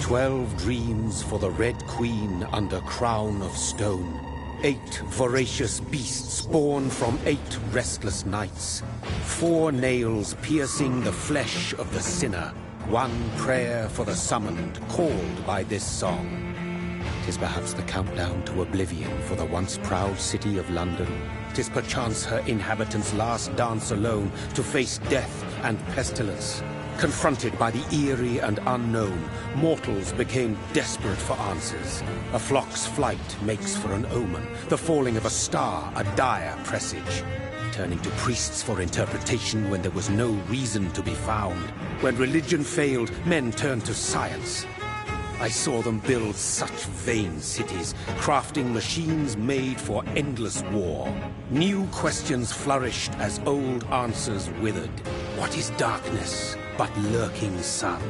12 dreams for the Red Queen under crown of stone. 8 voracious beasts born from 8 restless nights. 4 nails piercing the flesh of the sinner. 1 prayer for the summoned, called by this song. 'Tis perhaps the countdown to oblivion for the once proud city of London. 'Tis perchance her inhabitants' last dance alone to face death and pestilence. Confronted by the eerie and unknown, mortals became desperate for answers. A flock's flight makes for an omen, the falling of a star a dire presage. Turning to priests for interpretation when there was no reason to be found. When religion failed, men turned to science. I saw them build such vain cities, crafting machines made for endless war. New questions flourished as old answers withered. What is darkness but lurking sun?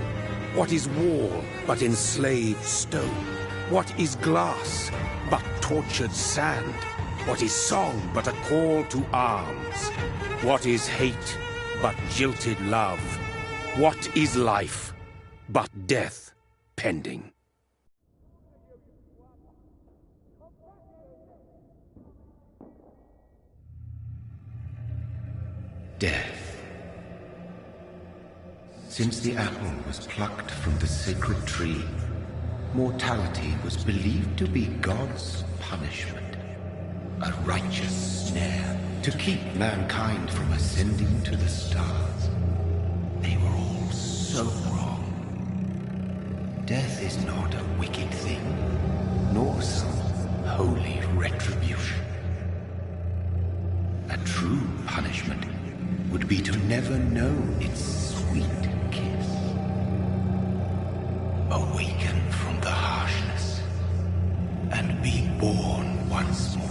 What is wall but enslaved stone? What is glass but tortured sand? What is song but a call to arms? What is hate but jilted love? What is life but death pending? Death. Since the apple was plucked from the sacred tree, mortality was believed to be God's punishment, a righteous snare to keep mankind from ascending to the stars. They were all so wrong. Death is not a wicked thing, nor some holy retribution. A true punishment would be to never know its sweet kiss. Awaken from the harshness and be born once more.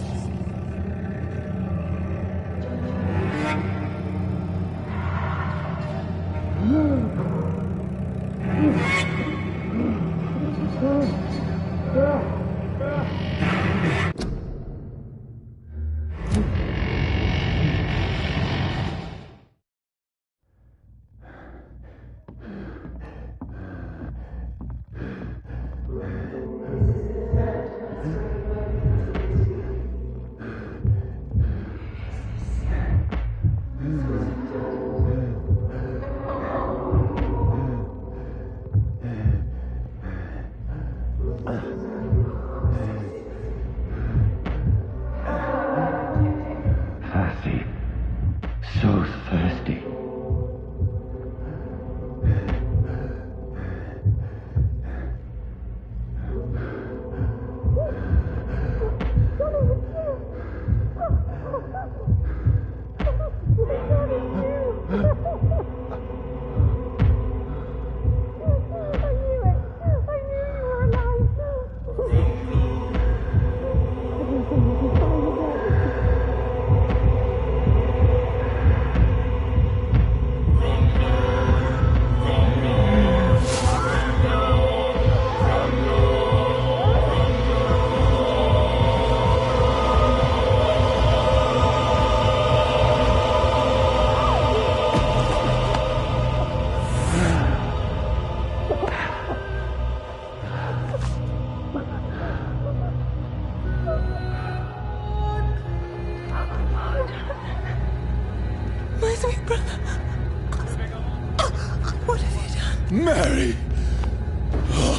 Mary! Oh,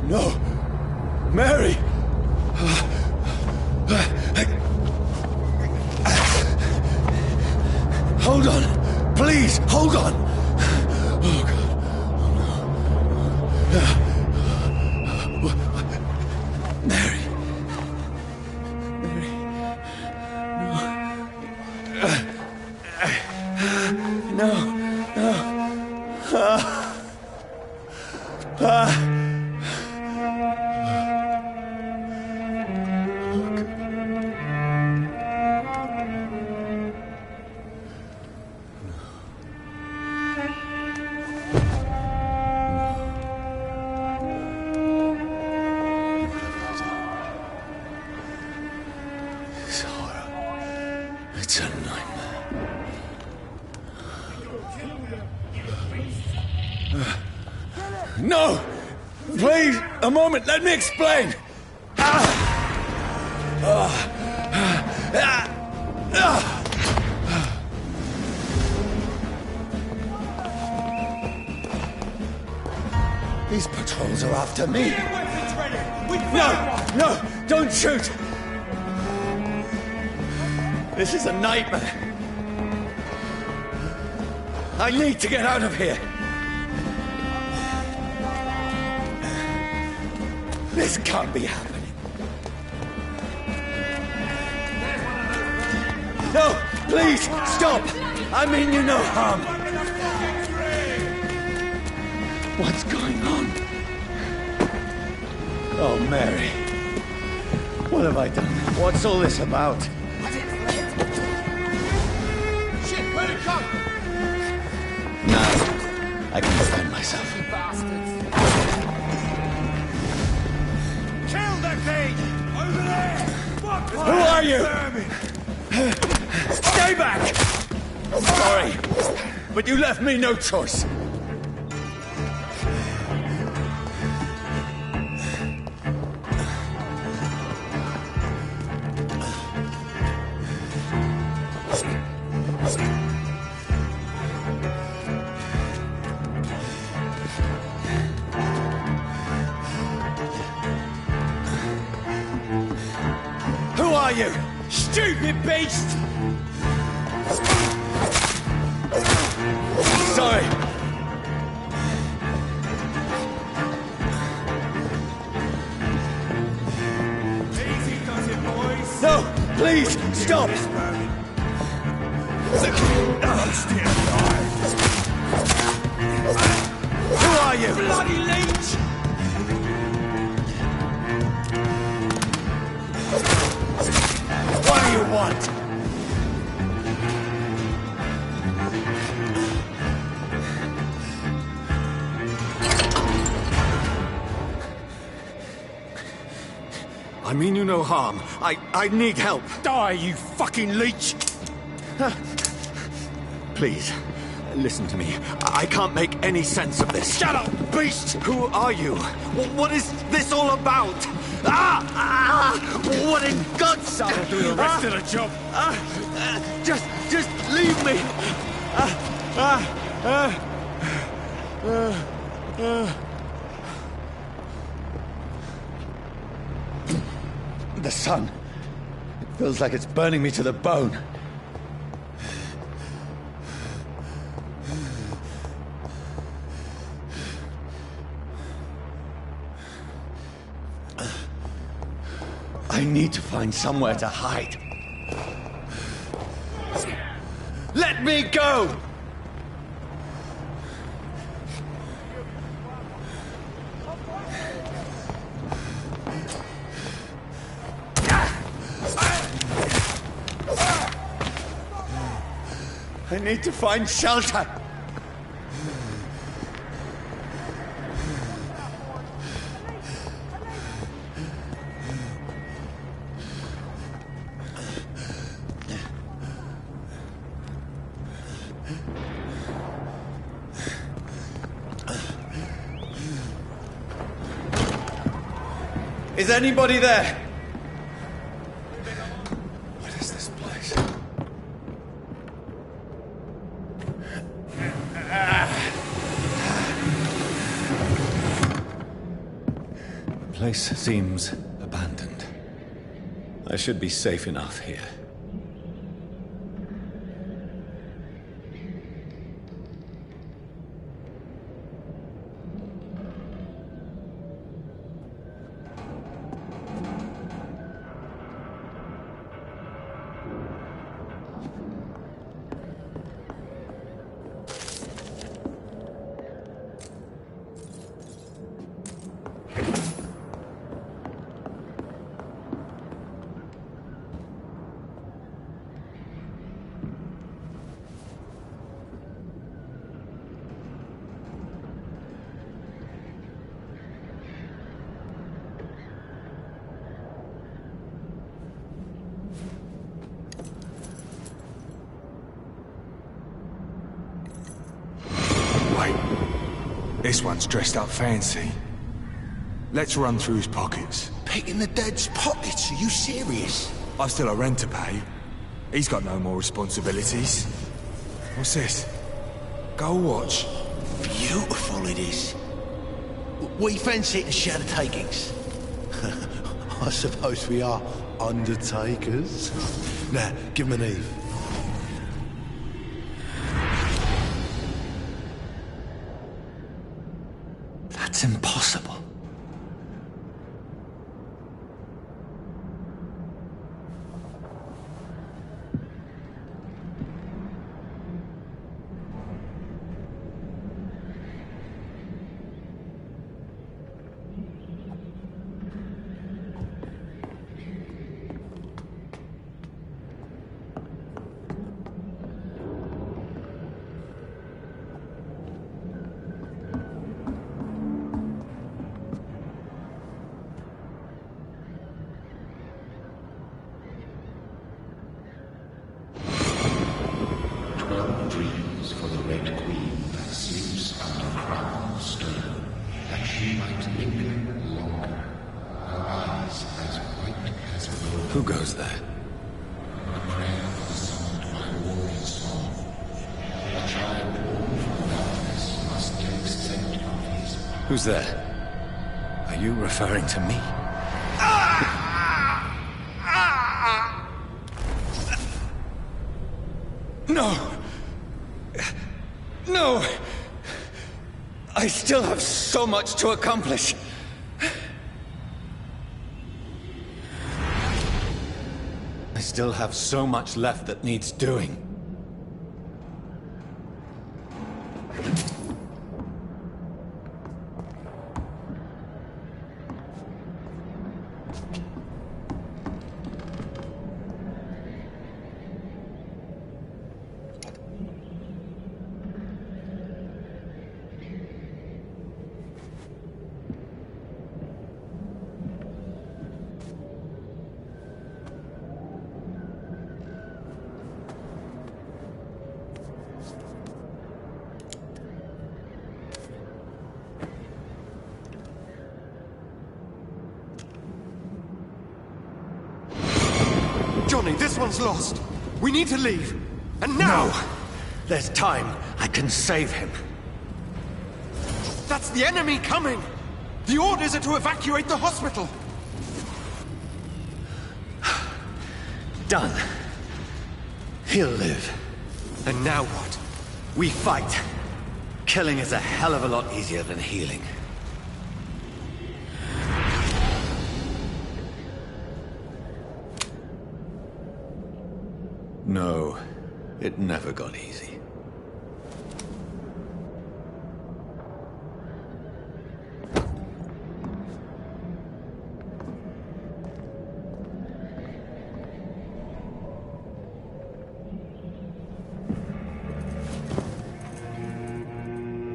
no! Mary! Hold on! Please, hold on! Oh, God. Oh, no. Mary! Mary! No! No! It's a nightmare. No! Please, a moment, let me explain! These patrols are after me. No, don't shoot! This is a nightmare. I need to get out of here. This can't be happening. No, please, stop! I mean you no harm. What's going on? Oh, Mary. What have I done? What's all this about? Shit, where'd it go? Now, I can defend myself. You bastards. Kill the thing! Over there! Fuck! Who are you? Stay back! Sorry, but you left me no choice. Who are you? Stupid beast! Sorry. Easy does it, boys! No, please, stop! Who are you? Bloody leech! What do you want? I mean you no harm. I need help. Die, you fucking leech! Please, listen to me. I can't make any sense of this. Shut up, beast! Who are you? What is this all about? What in God's name? I'll do the rest of the job. Just leave me. The sun. It feels like it's burning me to the bone. I need to find somewhere to hide. Let me go! I need to find shelter. Is anybody there? What is this place? The place seems abandoned. I should be safe enough here. This one's dressed up fancy. Let's run through his pockets. Picking the dead's pockets? Are you serious? I've still a rent to pay. He's got no more responsibilities. What's this? Gold watch. Beautiful it is. We fancy it to share the takings. I suppose we are undertakers. Now, give him an Eve. That's impossible. Dreams for the Red Queen that sleeps under crown of stone, that she might linger longer, her eyes as white as wool. Who goes there? A prayer summoned by warrior song. A child born from darkness must take scent of his. Who's there? Are you referring to me? No! No! I still have so much to accomplish. I still have so much left that needs doing. Johnny, this one's lost. We need to leave. And now! No! There's time. I can save him. That's the enemy coming! The orders are to evacuate the hospital! Done. He'll live. And now what? We fight. Killing is a hell of a lot easier than healing. No, it never got easy.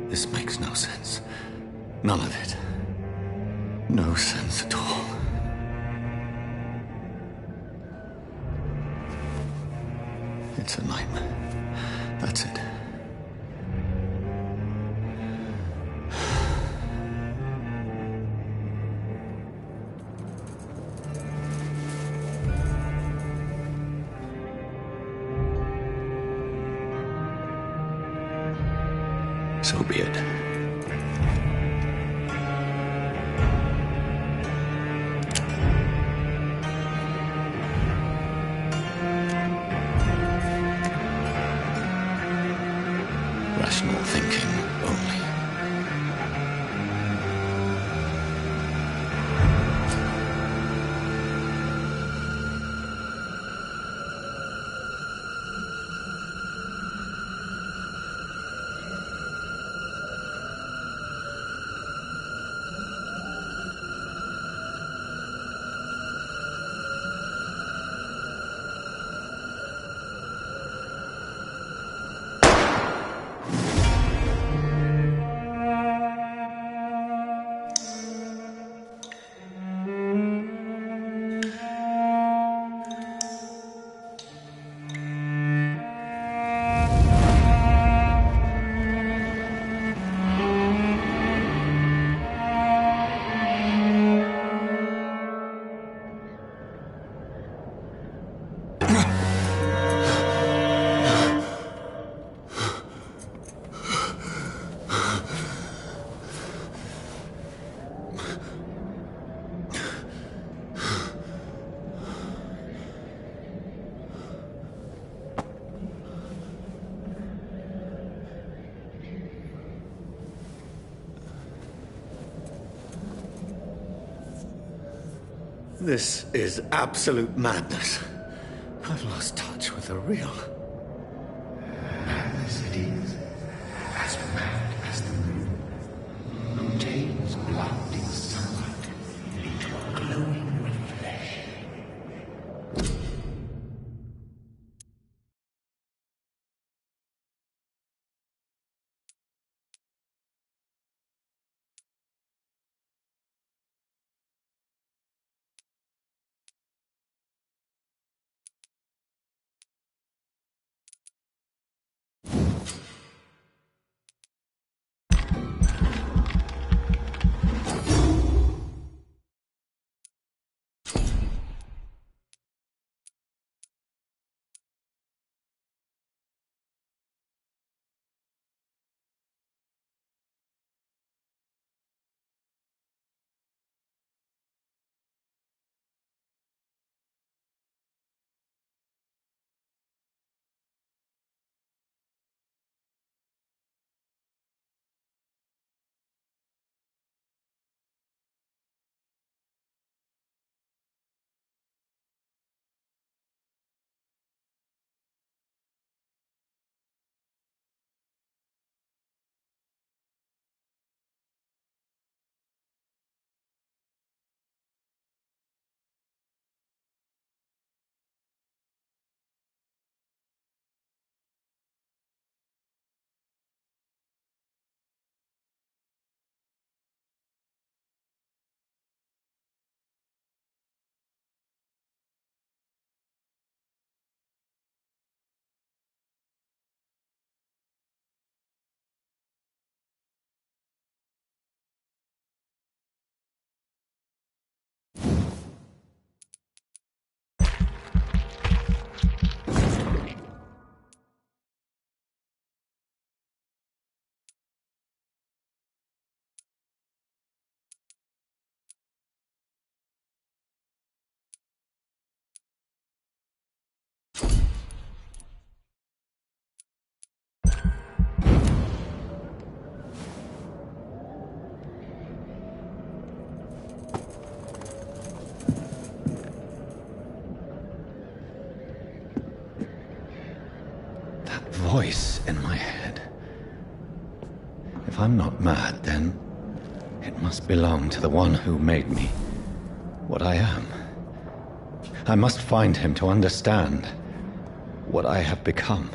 This makes no sense. None of it. No sense at all. It's a nightmare. That's it. So be it. Rational thinking only. This is absolute madness. I've lost touch with the real. Madness it is, as mad as the moon, contains blinding sunlight into a glowing with flesh. Voice in my head. If I'm not mad, then it must belong to the one who made me what I am. I must find him to understand what I have become.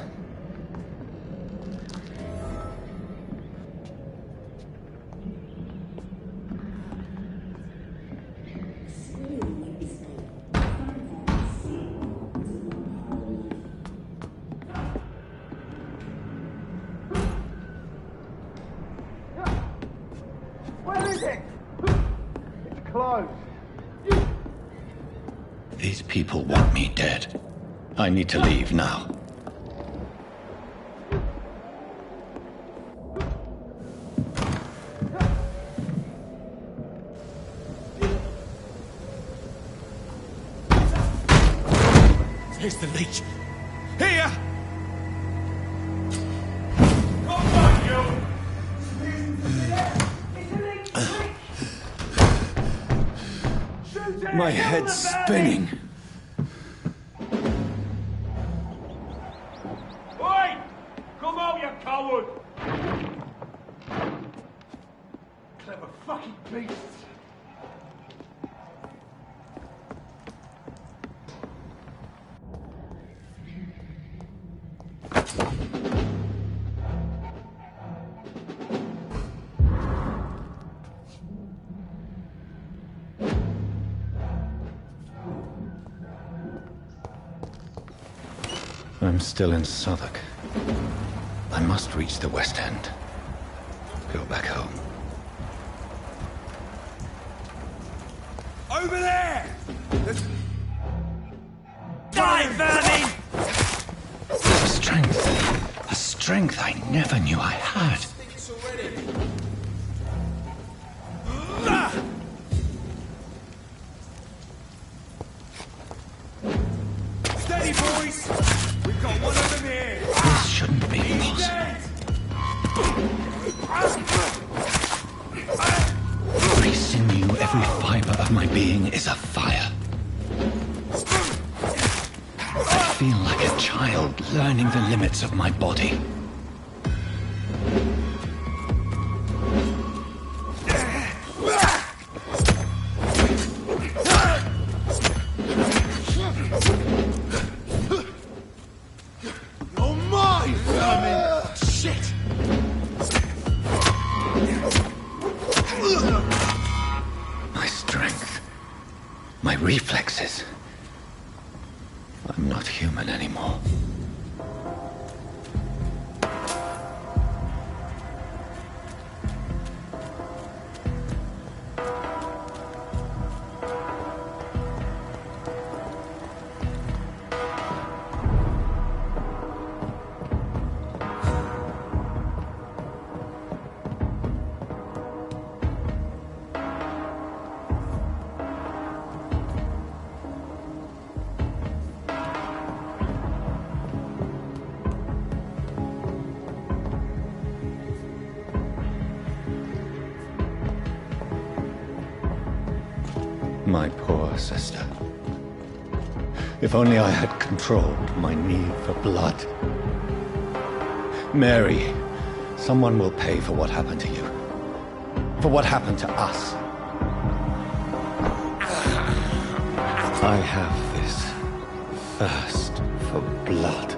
These people want me dead. I need to leave now. Here's the leech. Here! My head's spinning. Oi! Come out, you coward! Clever fucking beasts! I'm still in Southwark. I must reach the West End. Go back home. Over there! Die, vermin! A strength I never knew I had. Steady, boys! We've got one of them here! This shouldn't be possible. Every sinew, every fiber of my being is afire. feel like a child learning the limits of my body. Oh my! Vermin! Shit! My strength, my reflexes. I'm not human anymore. My poor sister. If only I had controlled my need for blood. Mary, someone will pay for what happened to you. For what happened to us. I have this thirst for blood.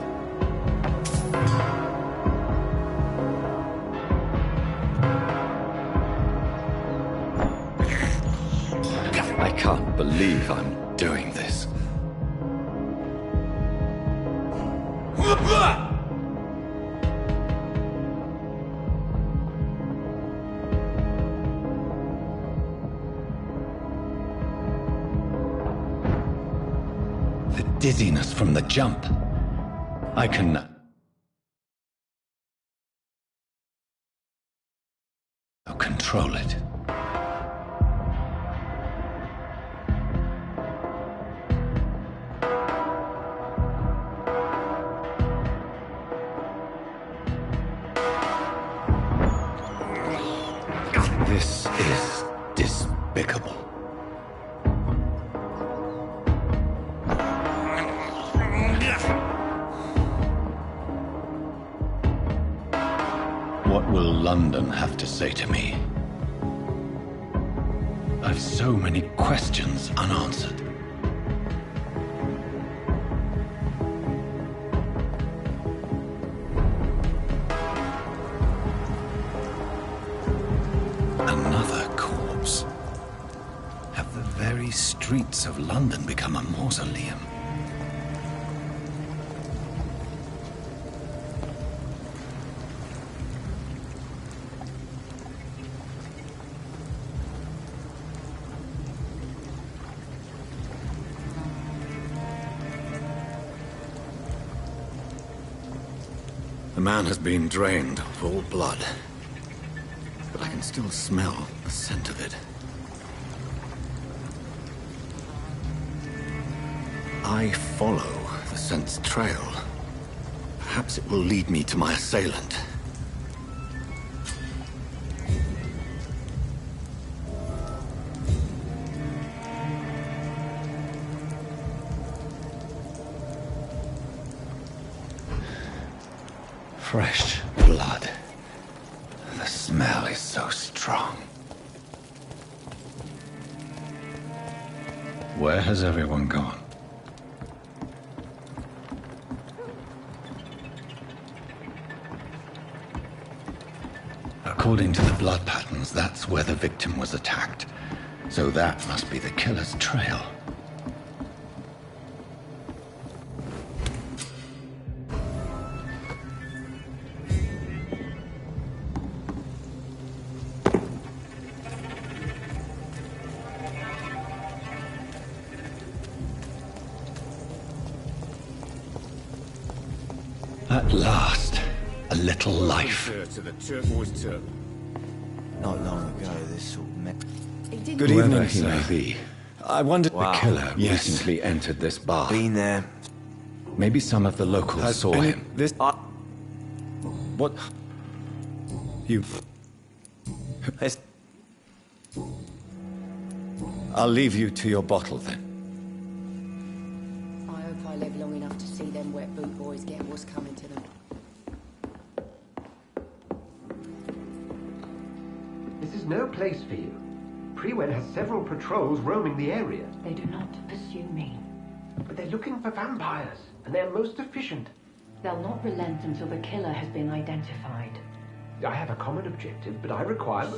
I can't believe I'm doing this. The dizziness from the jump. I can... control it. This is despicable. What will London have to say to me? I've so many questions unanswered. Another corpse. Have the very streets of London become a mausoleum? The man has been drained of all blood. But I can still smell the scent of it. I follow the scent's trail. Perhaps it will lead me to my assailant. Fresh blood. The smell is so strong. Where has everyone gone? According to the blood patterns, that's where the victim was attacked. So that must be the killer's trail. At last, a little life. To the turquoise turtle. Not long ago, this sort of met. Good evening, he may be. I wondered Wow. the killer Yes. recently entered this bar. Been there. Maybe some of the locals saw him. This. What? You... It's, I'll leave you to your bottle then. I hope I live long enough to see them idea what's coming to them. This is no place for you. Priwen has several patrols roaming the area. They do not pursue me. But they're looking for vampires, and they're most efficient. They'll not relent until the killer has been identified. I have a common objective, but I require...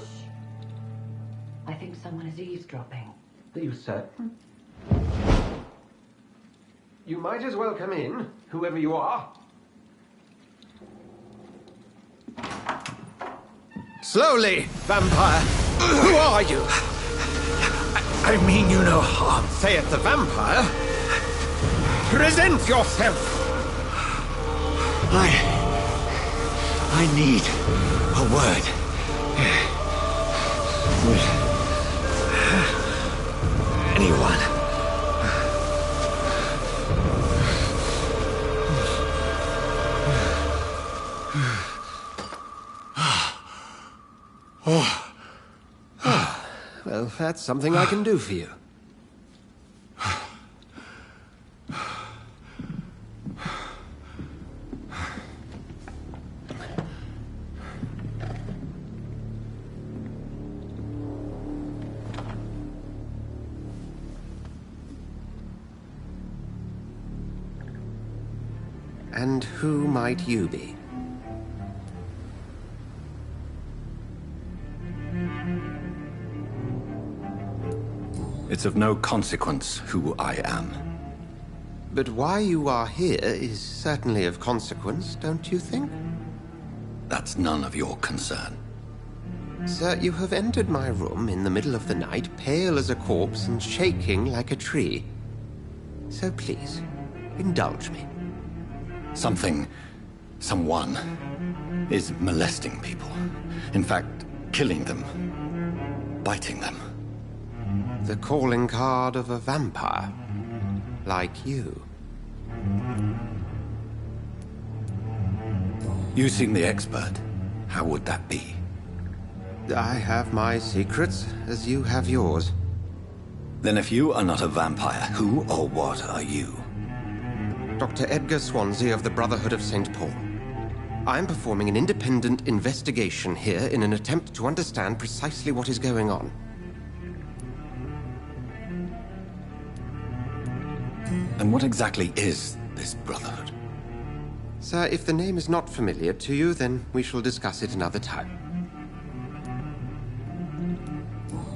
I think someone is eavesdropping. Are you certain? You might as well come in, whoever you are. Slowly, vampire! Who are you? I mean you no harm. Saith the vampire. Present yourself! I need a word. With anyone. Well, that's something I can do for you. And who might you be? It's of no consequence who I am. But why you are here is certainly of consequence, don't you think? That's none of your concern. Sir, you have entered my room in the middle of the night, pale as a corpse and shaking like a tree. So please, indulge me. Someone is molesting people. In fact, killing them. Biting them. The calling card of a vampire. Like you. You seem the expert. How would that be? I have my secrets, as you have yours. Then if you are not a vampire, who or what are you? Dr. Edgar Swansea of the Brotherhood of St. Paul. I am performing an independent investigation here in an attempt to understand precisely what is going on. And what exactly is this Brotherhood? Sir, if the name is not familiar to you, then we shall discuss it another time.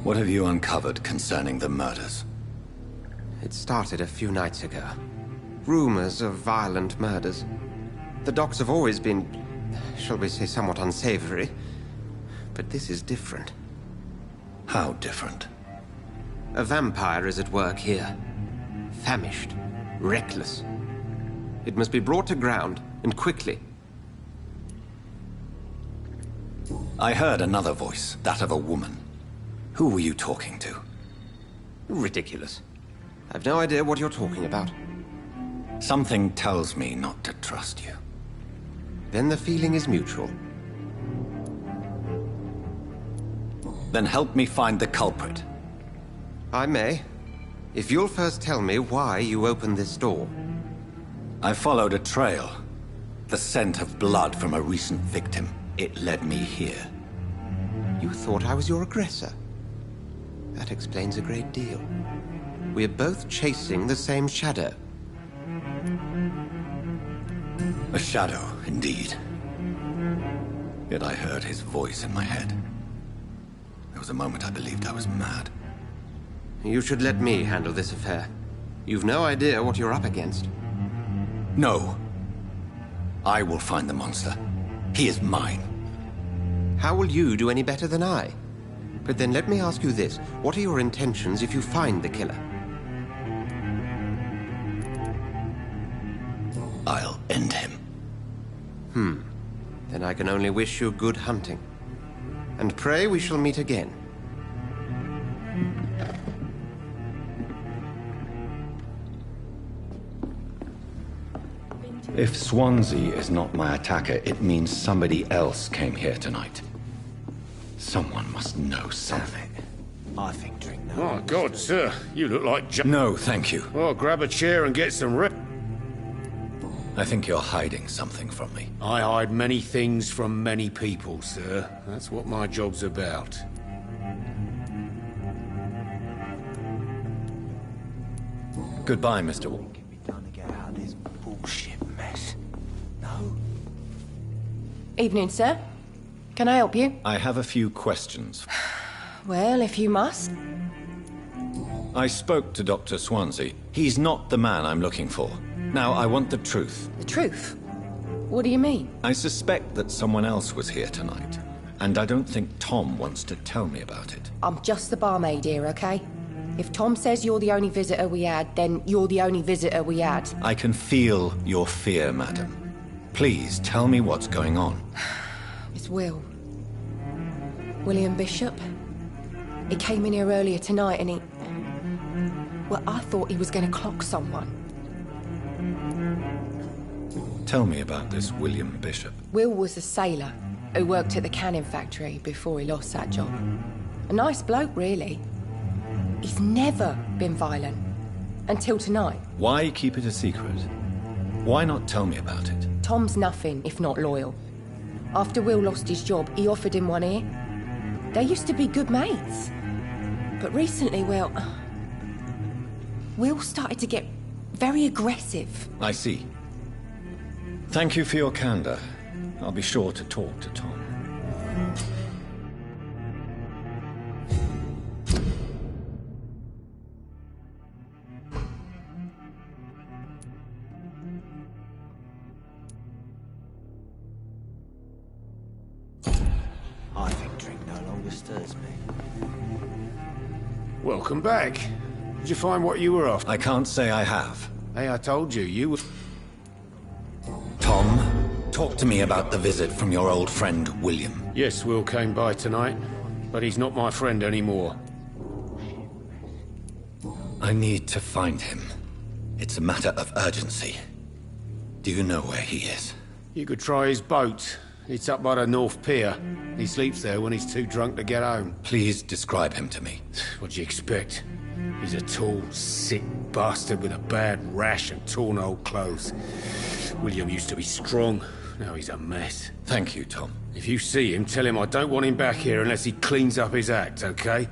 What have you uncovered concerning the murders? It started a few nights ago. Rumors of violent murders. The docs have always been, shall we say, somewhat unsavory. But this is different. How different? A vampire is at work here. Famished. Reckless. It must be brought to ground, and quickly. I heard another voice, that of a woman. Who were you talking to? Ridiculous. I've no idea what you're talking about. Something tells me not to trust you. Then the feeling is mutual. Then help me find the culprit. I may. If you'll first tell me why you opened this door. I followed a trail. The scent of blood from a recent victim. It led me here. You thought I was your aggressor. That explains a great deal. We're both chasing the same shadow. A shadow, indeed. Yet I heard his voice in my head. There was a moment I believed I was mad. You should let me handle this affair. You've no idea what you're up against. No. I will find the monster. He is mine. How will you do any better than I? But then let me ask you this. What are your intentions if you find the killer? I'll end him. Then I can only wish you good hunting. And pray we shall meet again. If Swansea is not my attacker, it means somebody else came here tonight. Someone must know something. I think drink now. My God, sir, you look like No, thank you. Well, grab a chair and get some rest. I think you're hiding something from me. I hide many things from many people, sir. That's what my job's about. Goodbye, Mr. Trying to get out of this bullshit mess. No? Evening, sir. Can I help you? I have a few questions. Well, if you must. I spoke to Dr. Swansea. He's not the man I'm looking for. Now, I want the truth. The truth? What do you mean? I suspect that someone else was here tonight, and I don't think Tom wants to tell me about it. I'm just the barmaid here, okay? If Tom says you're the only visitor we had, then you're the only visitor we had. I can feel your fear, madam. Please, tell me what's going on. It's Will. William Bishop. He came in here earlier tonight and he... Well, I thought he was going to clock someone. Tell me about this William Bishop. Will was a sailor who worked at the canning factory before he lost that job. A nice bloke, really. He's never been violent. Until tonight. Why keep it a secret? Why not tell me about it? Tom's nothing if not loyal. After Will lost his job, he offered him one ear. They used to be good mates. But recently, well... Will started to get very aggressive. I see. Thank you for your candor. I'll be sure to talk to Tom. I think drink no longer stirs me. Welcome back. Did you find what you were after? I can't say I have. Hey, I told you, you were... Tom, talk to me about the visit from your old friend, William. Yes, Will came by tonight, but he's not my friend anymore. I need to find him. It's a matter of urgency. Do you know where he is? You could try his boat. It's up by the North Pier. He sleeps there when he's too drunk to get home. Please describe him to me. What'd you expect? He's a tall, sick bastard with a bad rash and torn old clothes. William used to be strong. Now he's a mess. Thank you, Tom. If you see him, tell him I don't want him back here unless he cleans up his act, okay?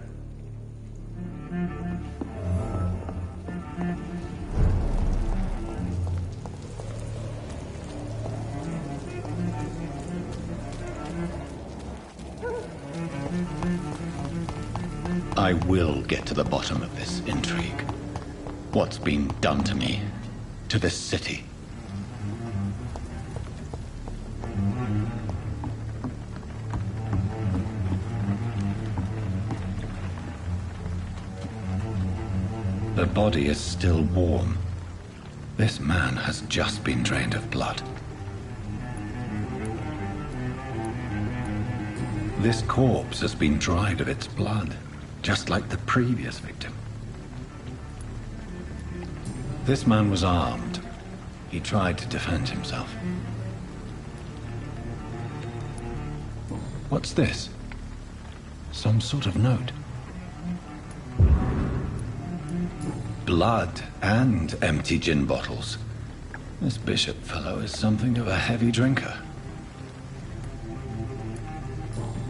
I will get to the bottom of this intrigue. What's been done to me, to this city. The body is still warm. This man has just been drained of blood. This corpse has been dried of its blood, just like the previous victim. This man was armed. He tried to defend himself. What's this? Some sort of note. Blood and empty gin bottles. This Bishop fellow is something of a heavy drinker.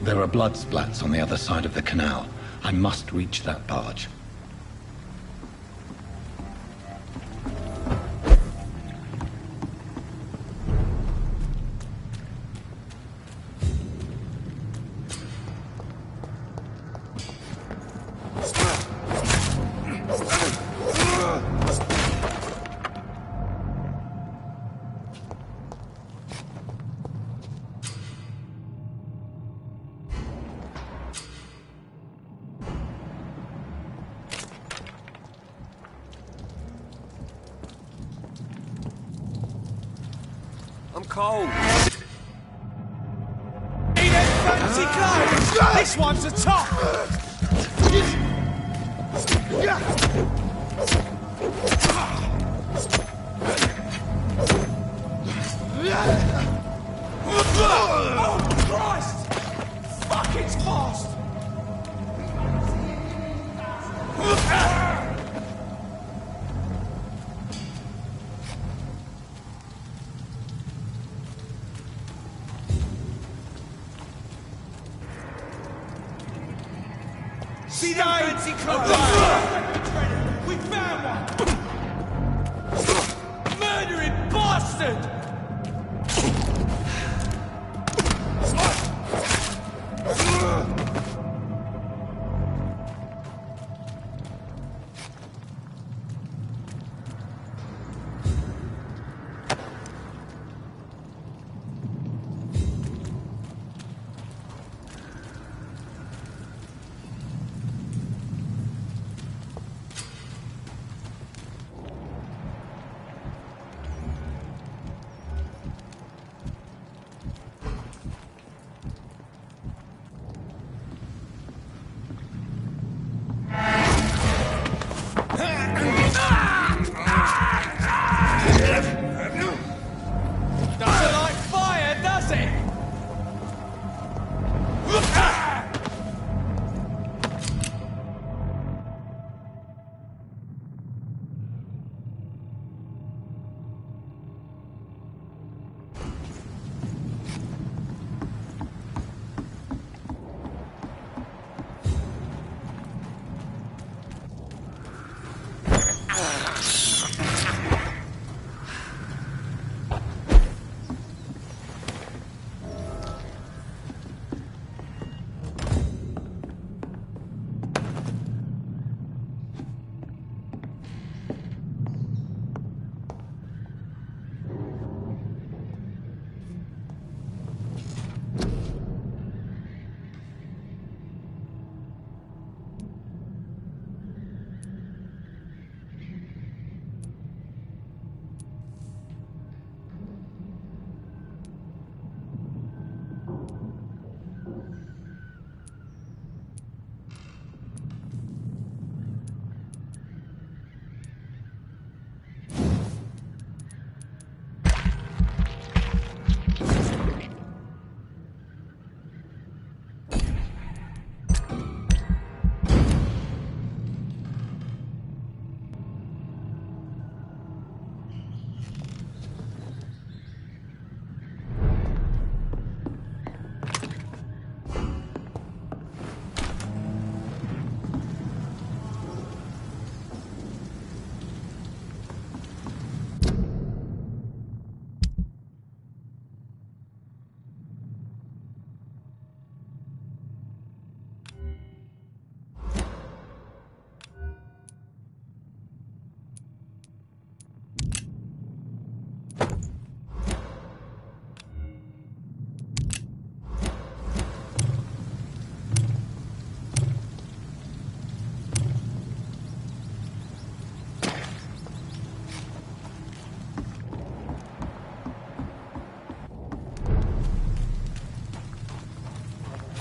There are blood splats on the other side of the canal. I must reach that barge. I'm cold. Need them fancy clothes! This one's a top! Oh, Christ! Fuck, it's fast! See that fancy clothes? We found one! Murdering bastard!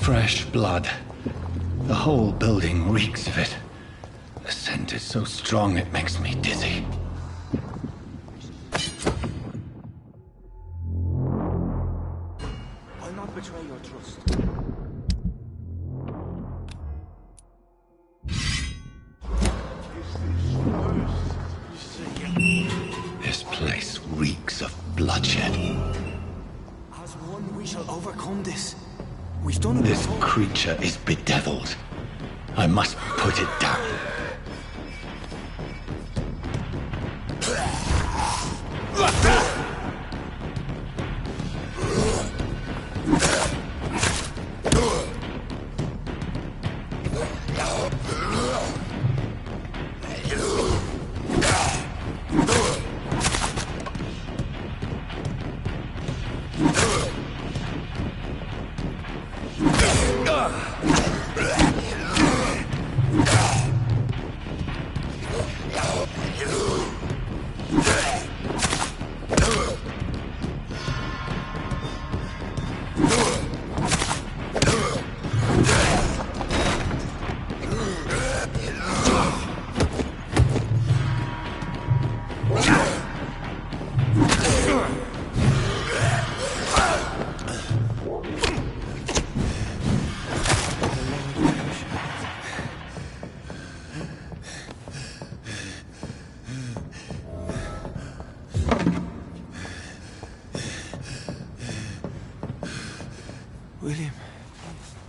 Fresh blood. The whole building reeks of it. The scent is so strong it makes me dizzy. I'll not betray your trust. This place reeks of bloodshed. As one, we shall overcome this. We've done it This before. creature is bedeviled. I must put it down.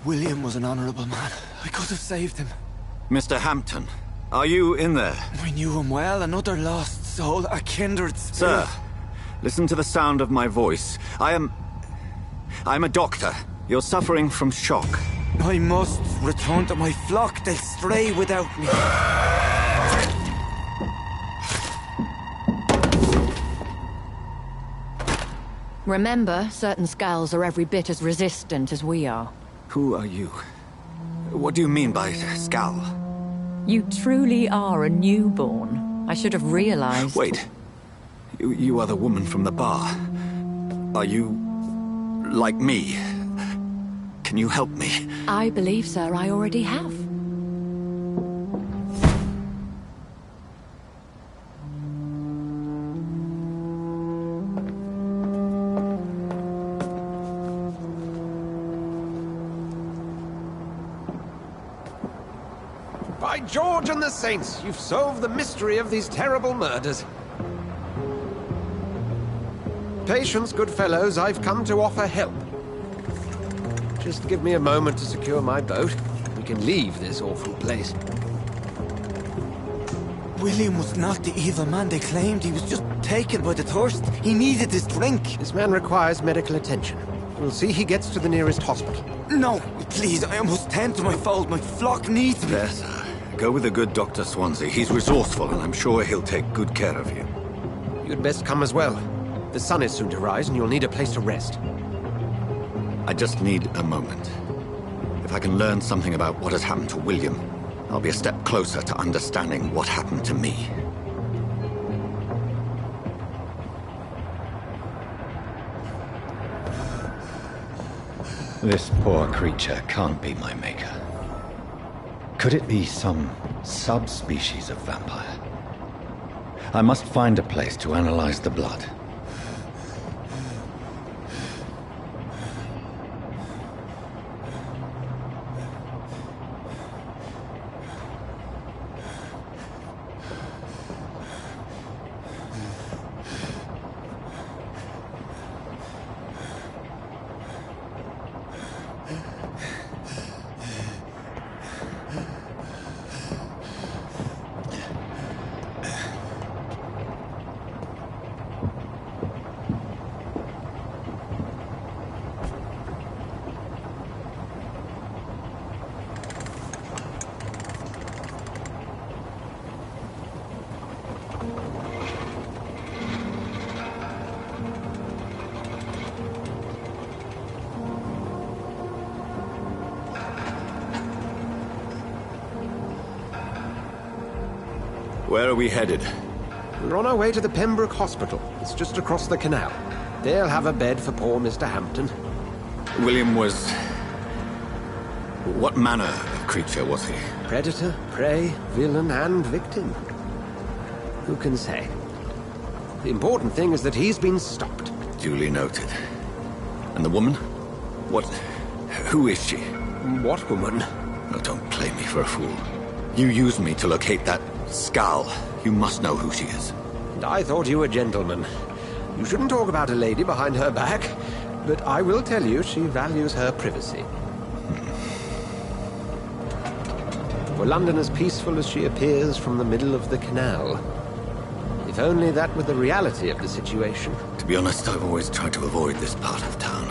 William was an honorable man. I could have saved him. Mr. Hampton, are you in there? I knew him well, another lost soul, a kindred spirit. Sir, listen to the sound of my voice. I'm a doctor. You're suffering from shock. I must return to my flock. They'll stray without me. Remember, certain skulls are every bit as resistant as we are. Who are you? What do you mean by skull? You truly are a newborn. I should have realized. Wait. You are the woman from the bar. Are you... like me? Can you help me? I believe, sir, I already have. By George and the Saints, you've solved the mystery of these terrible murders. Patience, good fellows, I've come to offer help. Just give me a moment to secure my boat. We can leave this awful place. William was not the evil man they claimed. He was just taken by the thirst. He needed his drink. This man requires medical attention. We'll see he gets to the nearest hospital. No, please, I must tend to my fold. My flock needs me. There, sir. Go with the good Dr. Swansea. He's resourceful, and I'm sure he'll take good care of you. You'd best come as well. The sun is soon to rise, and you'll need a place to rest. I just need a moment. If I can learn something about what has happened to William, I'll be a step closer to understanding what happened to me. This poor creature can't be my maker. Could it be some subspecies of vampire? I must find a place to analyze the blood. Where are we headed? We're on our way to the Pembroke Hospital. It's just across the canal. They'll have a bed for poor Mr. Hampton. William was... what manner of creature was he? Predator, prey, villain, and victim. Who can say? The important thing is that he's been stopped. Duly noted. And the woman? What... who is she? What woman? Oh, don't play me for a fool. You used me to locate that skull. You must know who she is. And I thought you a gentleman. You shouldn't talk about a lady behind her back, but I will tell you she values her privacy. For London as peaceful as she appears from the middle of the canal. If only that were the reality of the situation. To be honest, I've always tried to avoid this part of town.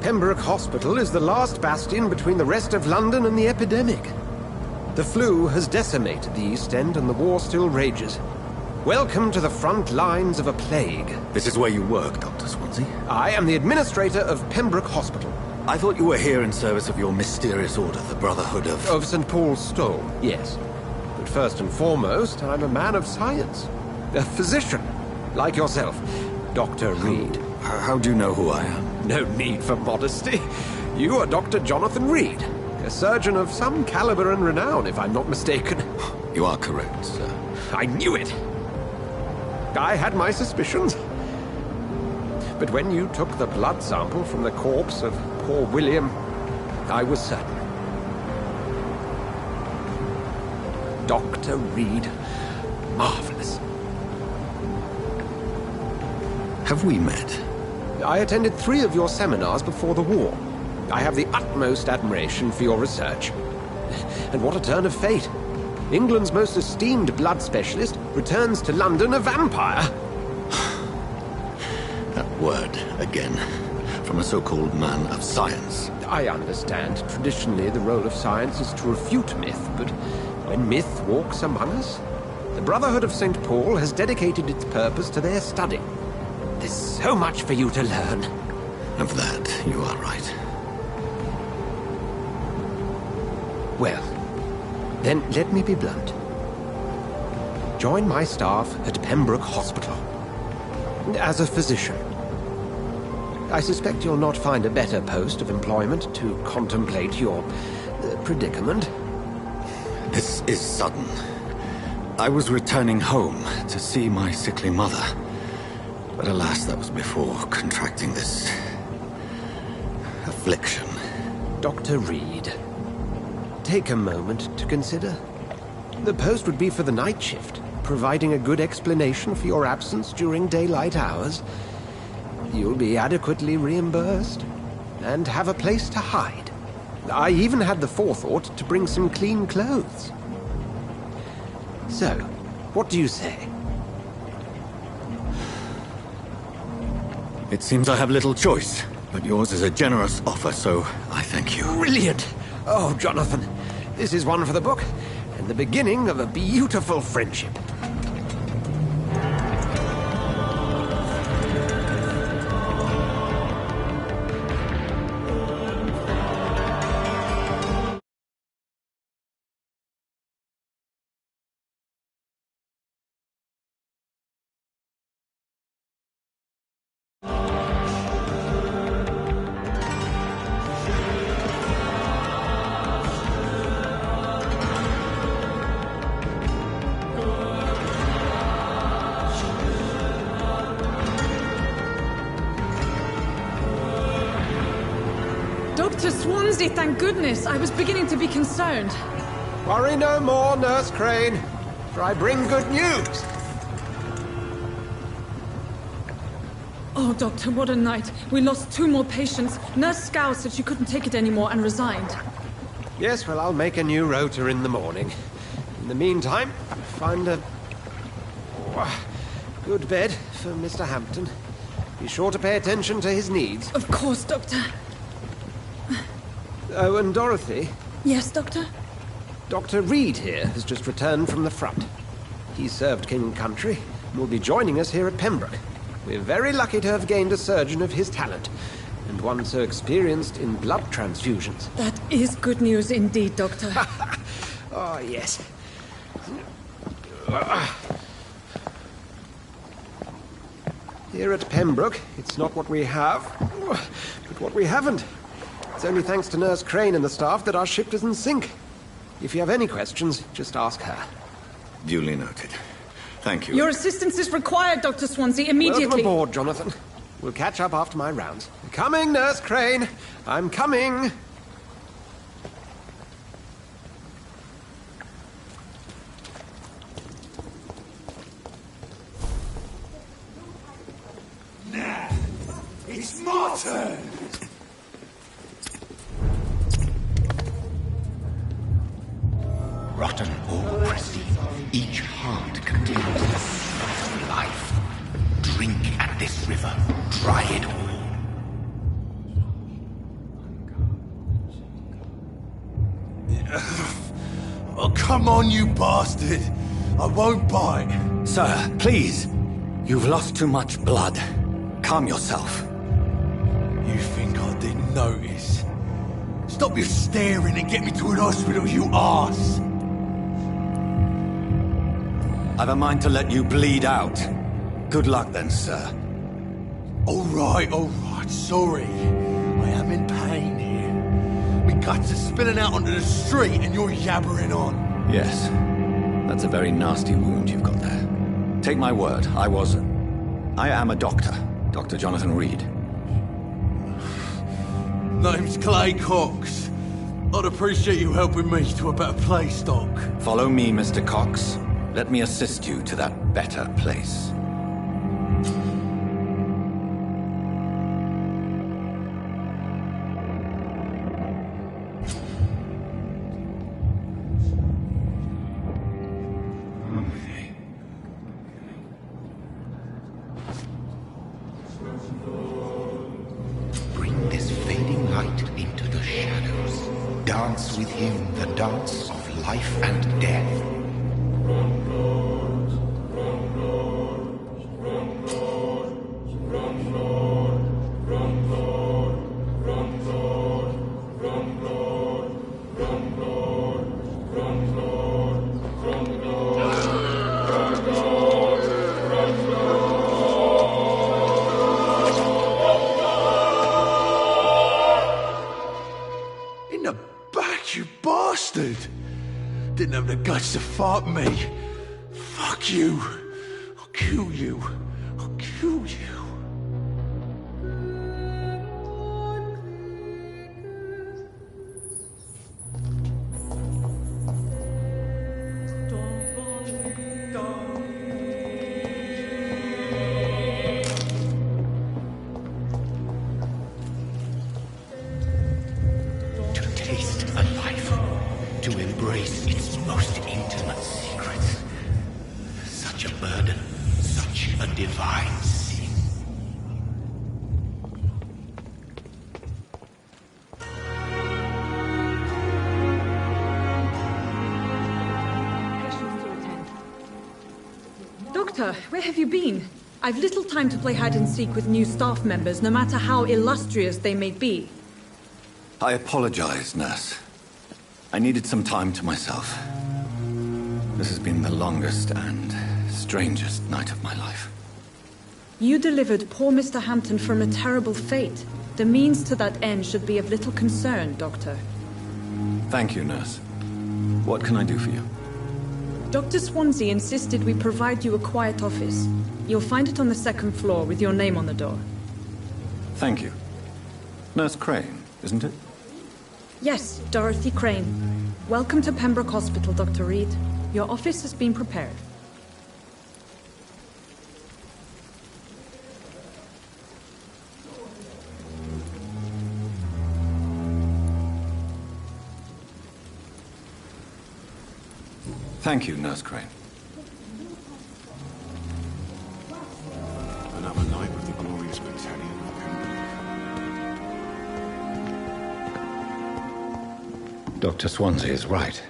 Pembroke Hospital is the last bastion between the rest of London and the epidemic. The flu has decimated the East End and the war still rages. Welcome to the front lines of a plague. This is where you work, Dr. Swansea? I am the administrator of Pembroke Hospital. I thought you were here in service of your mysterious order, the Brotherhood of... Of St. Paul's Stole, yes. But first and foremost, I'm a man of science. A physician, like yourself, Dr. Reed. How do you know who I am? No need for modesty. You are Dr. Jonathan Reed. A surgeon of some caliber and renown, if I'm not mistaken. You are correct, sir. I knew it! I had my suspicions. But when you took the blood sample from the corpse of poor William, I was certain. Dr. Reed. Marvelous. Have we met? I attended 3 of your seminars before the war. I have the utmost admiration for your research. And what a turn of fate. England's most esteemed blood specialist returns to London a vampire. That word, again. From a so-called man of science. I understand. Traditionally, the role of science is to refute myth, but when myth walks among us, the Brotherhood of St. Paul has dedicated its purpose to their study. There's so much for you to learn. Of that, you are right. Well, then let me be blunt. Join my staff at Pembroke Hospital. As a physician. I suspect you'll not find a better post of employment to contemplate your predicament. This is sudden. I was returning home to see my sickly mother. But alas, that was before contracting this affliction. Dr. Reed, take a moment to consider. The post would be for the night shift, providing a good explanation for your absence during daylight hours. You'll be adequately reimbursed, and have a place to hide. I even had the forethought to bring some clean clothes. So, what do you say? It seems I have little choice, but yours is a generous offer, so I thank you. Brilliant! Oh, Jonathan, this is one for the book, and the beginning of a beautiful friendship. Dr. Swansea, thank goodness. I was beginning to be concerned. Worry no more, Nurse Crane, for I bring good news. Oh, Doctor, what a night. We lost 2 more patients. Nurse Scow said she couldn't take it anymore and resigned. Yes, well, I'll make a new rota in the morning. In the meantime, find a good bed for Mr. Hampton. Be sure to pay attention to his needs. Of course, Doctor. Oh, and Dorothy? Yes, Doctor? Dr. Reed here has just returned from the front. He served King and Country and will be joining us here at Pembroke. We're very lucky to have gained a surgeon of his talent, and one so experienced in blood transfusions. That is good news indeed, Doctor. Oh, yes. Here at Pembroke, it's not what we have, but what we haven't. It's only thanks to Nurse Crane and the staff that our ship doesn't sink. If you have any questions, just ask her. Duly noted. Thank you. Your assistance is required, Dr. Swansea, immediately. Welcome aboard, Jonathan. We'll catch up after my rounds. Coming, Nurse Crane. I'm coming. Now, it's my turn. Rotten or crusty, each heart contains the source of life. Drink at this river, try it all. Oh, come on, you bastard! I won't bite. Sir, please. You've lost too much blood. Calm yourself. You think I didn't notice? Stop your staring and get me to an hospital, you arse! I've a mind to let you bleed out. Good luck then, sir. All right, sorry. I am in pain here. My guts are spilling out onto the street and you're yabbering on. Yes. That's a very nasty wound you've got there. Take my word, I am a doctor. Dr. Jonathan Reed. Name's Clay Cox. I'd appreciate you helping me to a better place, Doc. Follow me, Mr. Cox. Let me assist you to that better place. him the dance of life and death. In the back, you bastard! Didn't have the guts to fart me. Fuck you. I'll kill you. I'll kill you. To taste a life, to embrace its most intimate secrets. Such a burden, such a divine sin. Doctor, where have you been? I've little time to play hide and seek with new staff members, no matter how illustrious they may be. I apologize, nurse. I needed some time to myself. This has been the longest and strangest night of my life. You delivered poor Mr. Hampton from a terrible fate. The means to that end should be of little concern, Doctor. Thank you, nurse. What can I do for you? Dr. Swansea insisted we provide you a quiet office. You'll find it on the second floor with your name on the door. Thank you. Nurse Crane, isn't it? Yes, Dorothy Crane. Welcome to Pembroke Hospital, Dr. Reed. Your office has been prepared. Thank you, Nurse Crane. Another night with the glorious battalion of Pembroke. Dr. Swansea is right.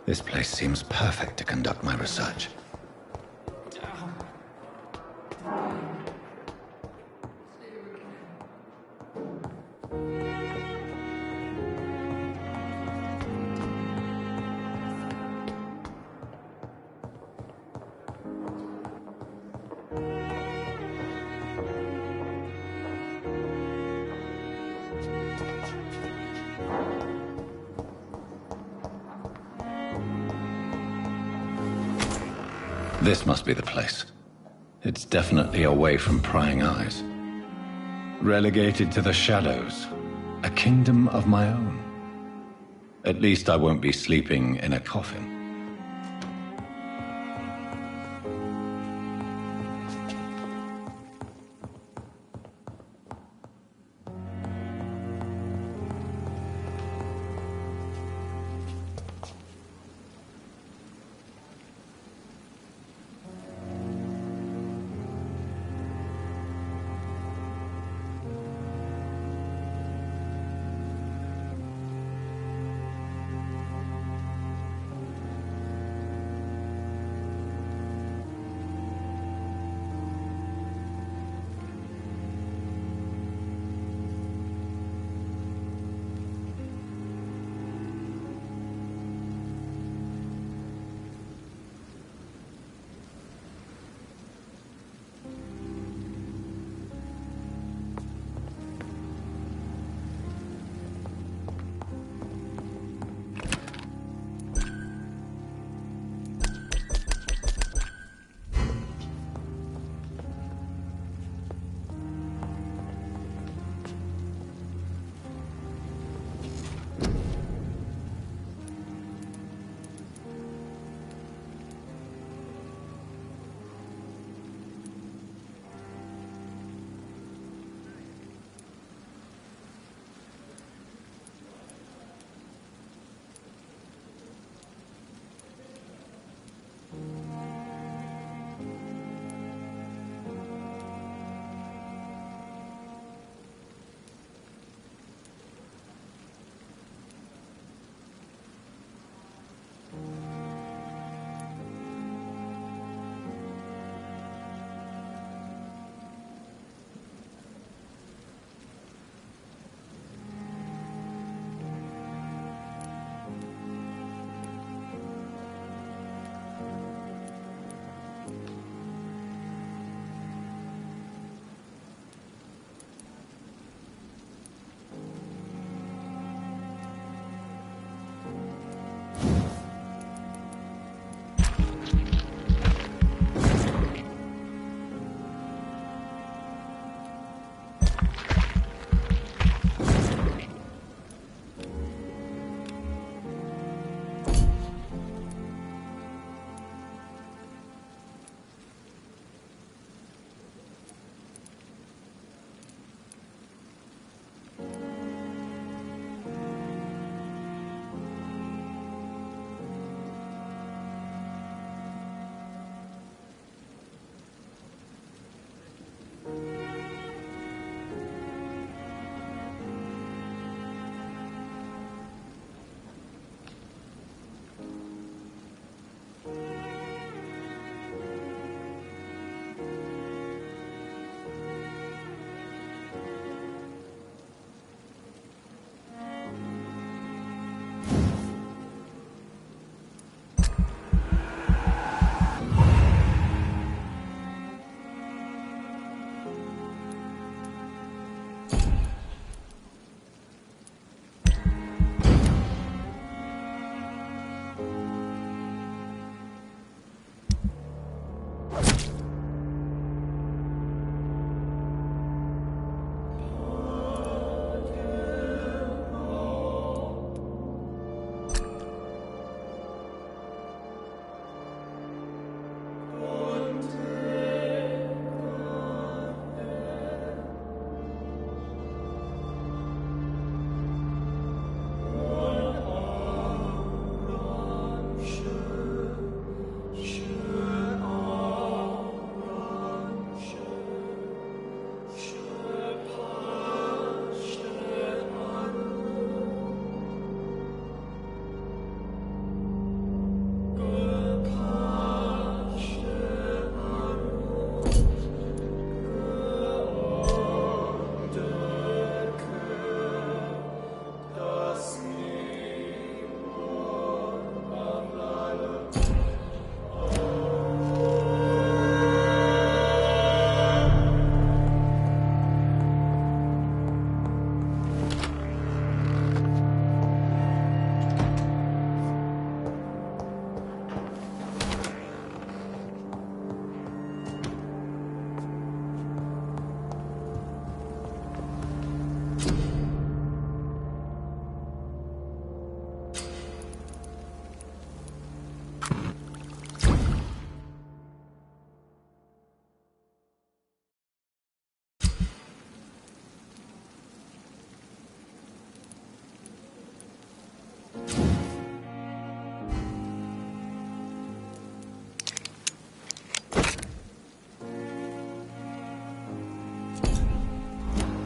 This place seems perfect to conduct my research. This must be the place. It's definitely away from prying eyes. Relegated to the shadows. A kingdom of my own. At least I won't be sleeping in a coffin.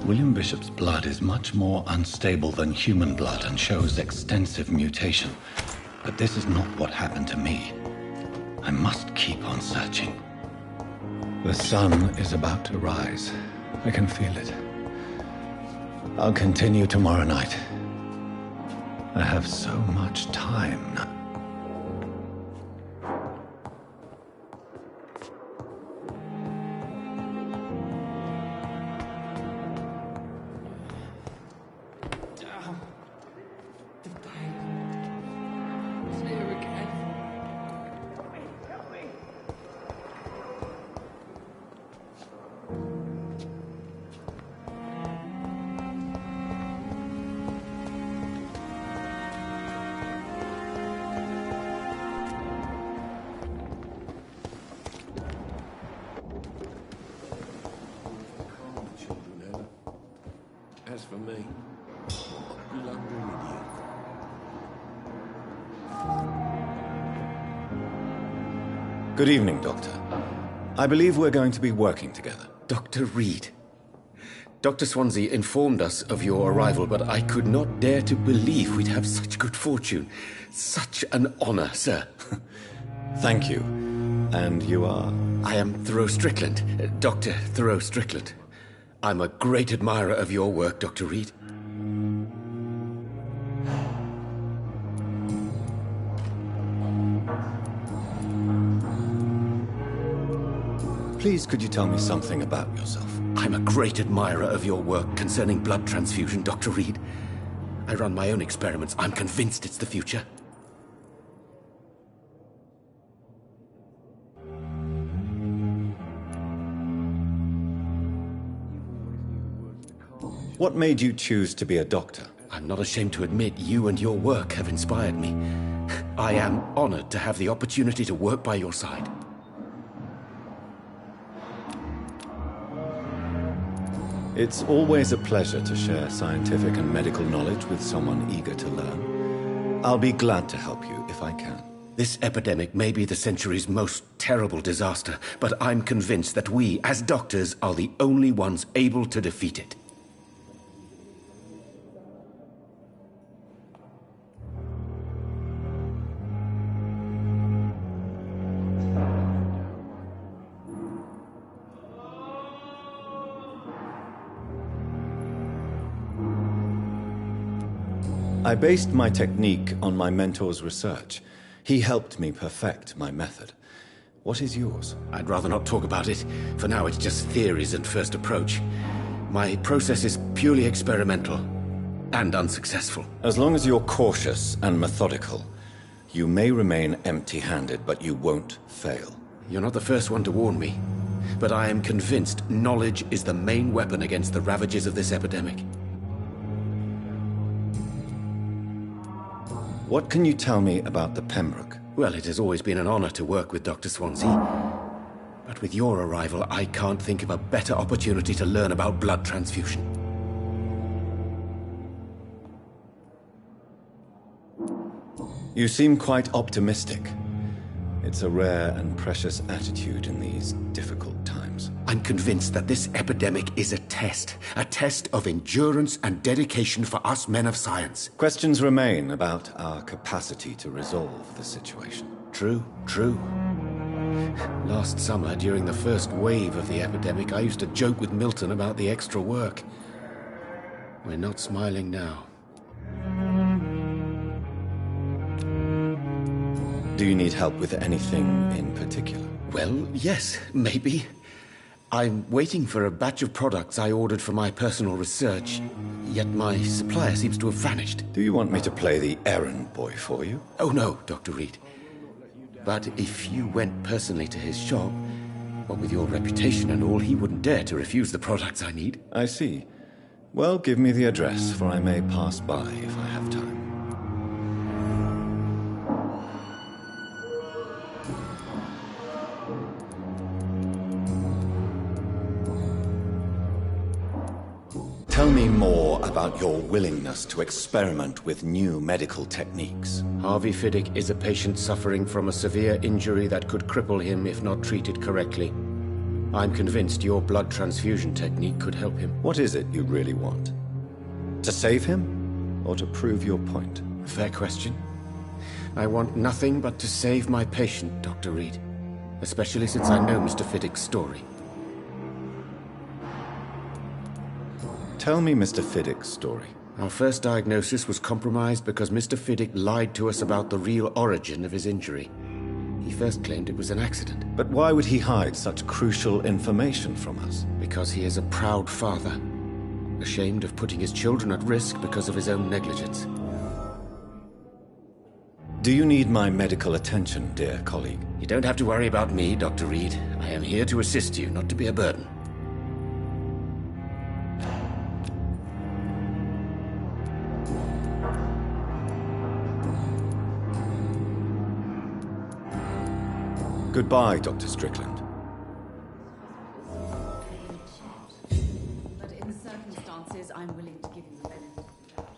William Bishop's blood is much more unstable than human blood and shows extensive mutation. But this is not what happened to me. I must keep on searching. The sun is about to rise. I can feel it. I'll continue tomorrow night. I have so much time now. As for me, London with you. Good evening, Doctor. I believe we're going to be working together. Dr. Reed. Dr. Swansea informed us of your arrival, but I could not dare to believe we'd have such good fortune. Such an honor, sir. Thank you. And you are? I am Thoreau Strickland, Dr. Thoreau Strickland. I'm a great admirer of your work, Dr. Reed. Please, could you tell me something about yourself? I'm a great admirer of your work concerning blood transfusion, Dr. Reed. I run my own experiments. I'm convinced it's the future. What made you choose to be a doctor? I'm not ashamed to admit you and your work have inspired me. I am honored to have the opportunity to work by your side. It's always a pleasure to share scientific and medical knowledge with someone eager to learn. I'll be glad to help you if I can. This epidemic may be the century's most terrible disaster, but I'm convinced that we, as doctors, are the only ones able to defeat it. I based my technique on my mentor's research. He helped me perfect my method. What is yours? I'd rather not talk about it. For now, it's just theories and first approach. My process is purely experimental and unsuccessful. As long as you're cautious and methodical, you may remain empty-handed, but you won't fail. You're not the first one to warn me, but I am convinced knowledge is the main weapon against the ravages of this epidemic. What can you tell me about the Pembroke? Well, it has always been an honor to work with Dr. Swansea. But with your arrival, I can't think of a better opportunity to learn about blood transfusion. You seem quite optimistic. It's a rare and precious attitude in these difficult times. I'm convinced that this epidemic is a test of endurance and dedication for us men of science. Questions remain about our capacity to resolve the situation. True. Last summer, during the first wave of the epidemic, I used to joke with Milton about the extra work. We're not smiling now. Do you need help with anything in particular? Well, yes, maybe. I'm waiting for a batch of products I ordered for my personal research, yet my supplier seems to have vanished. Do you want me to play the errand boy for you? Oh no, Dr. Reed. But if you went personally to his shop, what with your reputation and all, he wouldn't dare to refuse the products I need. I see. Well, give me the address, for I may pass by if I have time. Tell me more about your willingness to experiment with new medical techniques. Harvey Fiddick is a patient suffering from a severe injury that could cripple him if not treated correctly. I'm convinced your blood transfusion technique could help him. What is it you really want? To save him, or to prove your point? Fair question. I want nothing but to save my patient, Dr. Reed. Especially since I know Mr. Fiddick's story. Tell me Mr. Fiddick's story. Our first diagnosis was compromised because Mr. Fiddick lied to us about the real origin of his injury. He first claimed it was an accident. But why would he hide such crucial information from us? Because he is a proud father, ashamed of putting his children at risk because of his own negligence. Do you need my medical attention, dear colleague? You don't have to worry about me, Dr. Reed. I am here to assist you, not to be a burden. Goodbye, Dr. Strickland. But in circumstances, I'm willing to give you the benefit of the doubt.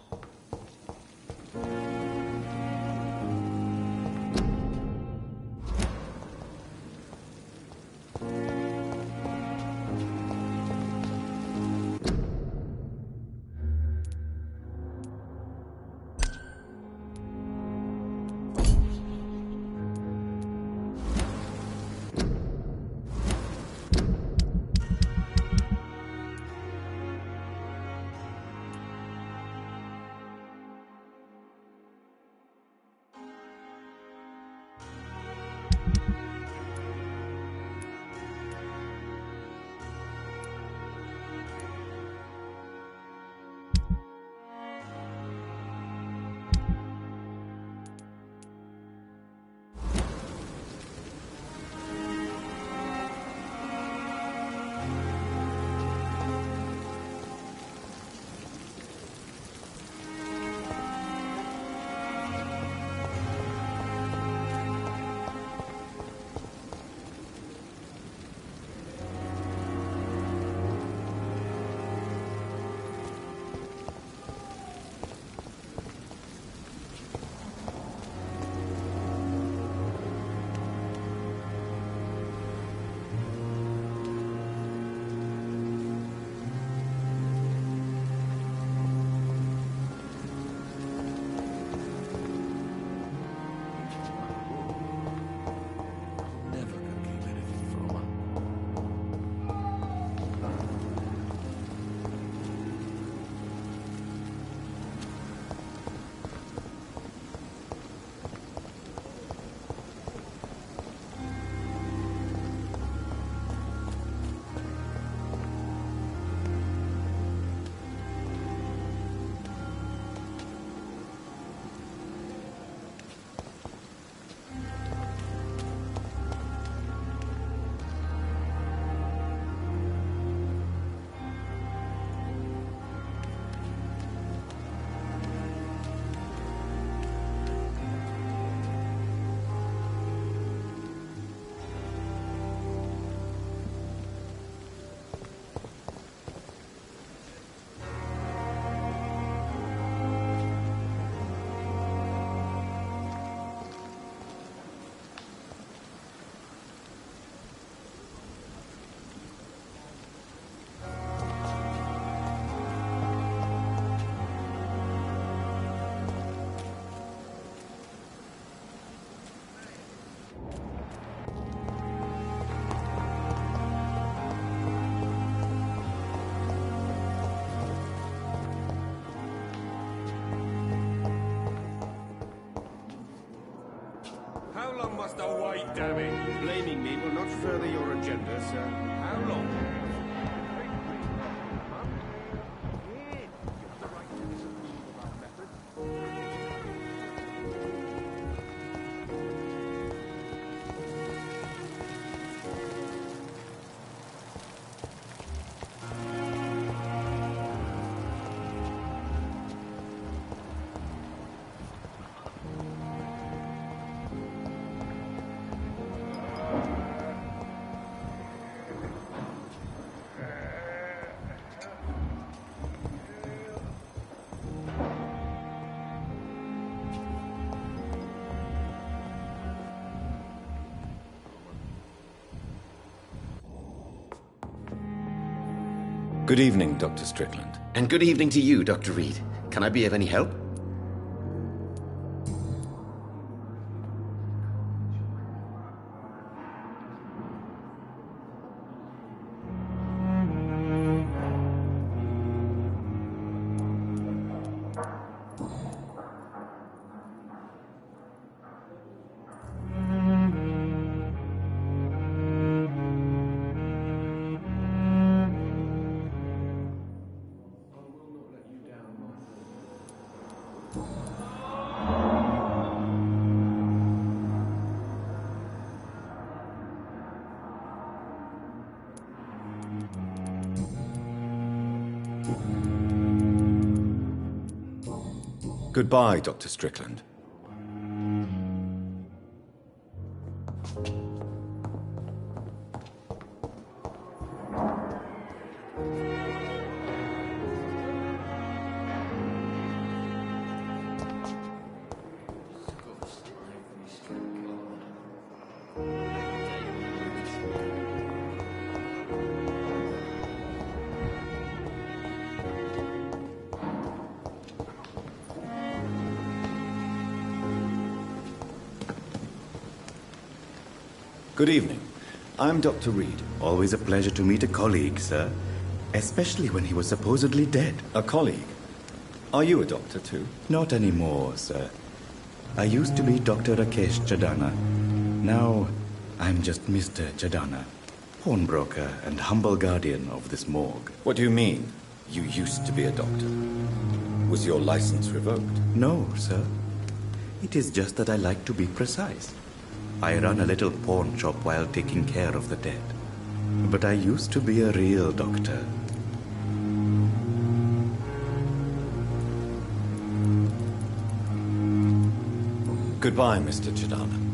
How long must I wait, damn it? Blaming me will not further your agenda, sir. How long? Good evening, Dr. Strickland. And good evening to you, Dr. Reed. Can I be of any help? Goodbye, Dr. Strickland. Good evening. I'm Dr. Reed. Always a pleasure to meet a colleague, sir. Especially when he was supposedly dead. A colleague? Are you a doctor too? Not anymore, sir. I used to be Dr. Rakesh Chadana. Now, I'm just Mr. Chadana, pawnbroker and humble guardian of this morgue. What do you mean, you used to be a doctor? Was your license revoked? No, sir. It is just that I like to be precise. I run a little pawn shop while taking care of the dead. But I used to be a real doctor. Goodbye, Mr. Chadana.